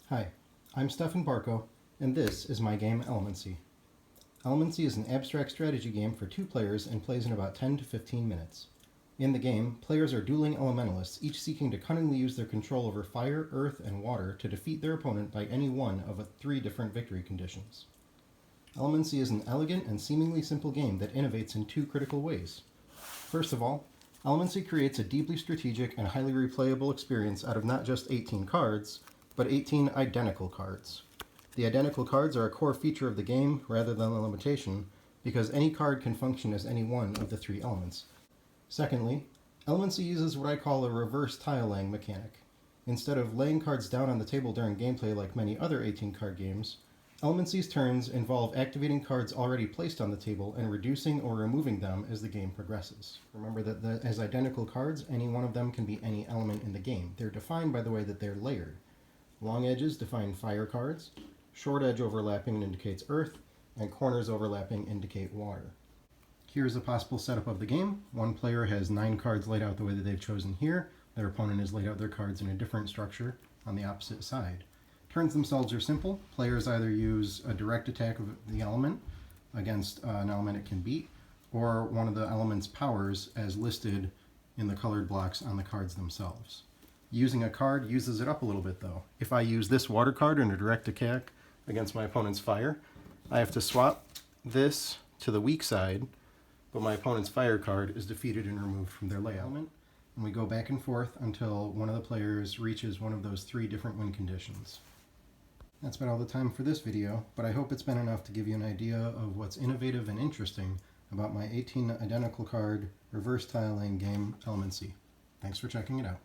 Hi, I'm Stefan Barco, and this is my game Elemancy. Elemancy is an abstract strategy game for 2 players and plays in about 10 to 15 minutes. In the game, players are dueling elementalists, each seeking to cunningly use their control over fire, earth, and water to defeat their opponent by any one of 3 different victory conditions. Elemancy is an elegant and seemingly simple game that innovates in 2 critical ways. First of all, Elemancy creates a deeply strategic and highly replayable experience out of not just 18 cards, but 18 identical cards. The identical cards are a core feature of the game rather than a limitation, because any card can function as any one of the 3 elements. Secondly, Elemancy uses what I call a reverse tile laying mechanic. Instead of laying cards down on the table during gameplay like many other 18-card games, Elemancy's turns involve activating cards already placed on the table and reducing or removing them as the game progresses. Remember that as identical cards, any one of them can be any element in the game. They're defined by the way that they're layered. Long edges define fire cards, short edge overlapping indicates earth, and corners overlapping indicate water. Here's a possible setup of the game. One player has 9 cards laid out the way that they've chosen here. Their opponent has laid out their cards in a different structure on the opposite side. Turns themselves are simple. Players either use a direct attack of the element against an element it can beat, or one of the element's powers as listed in the colored blocks on the cards themselves. Using a card uses it up a little bit though. If I use this water card in a direct attack against my opponent's fire, I have to swap this to the weak side, but my opponent's fire card is defeated and removed from their layout. And we go back and forth until one of the players reaches one of those 3 different win conditions. That's about all the time for this video, but I hope it's been enough to give you an idea of what's innovative and interesting about my 18 identical card reverse tile laying game Elemancy. Thanks for checking it out.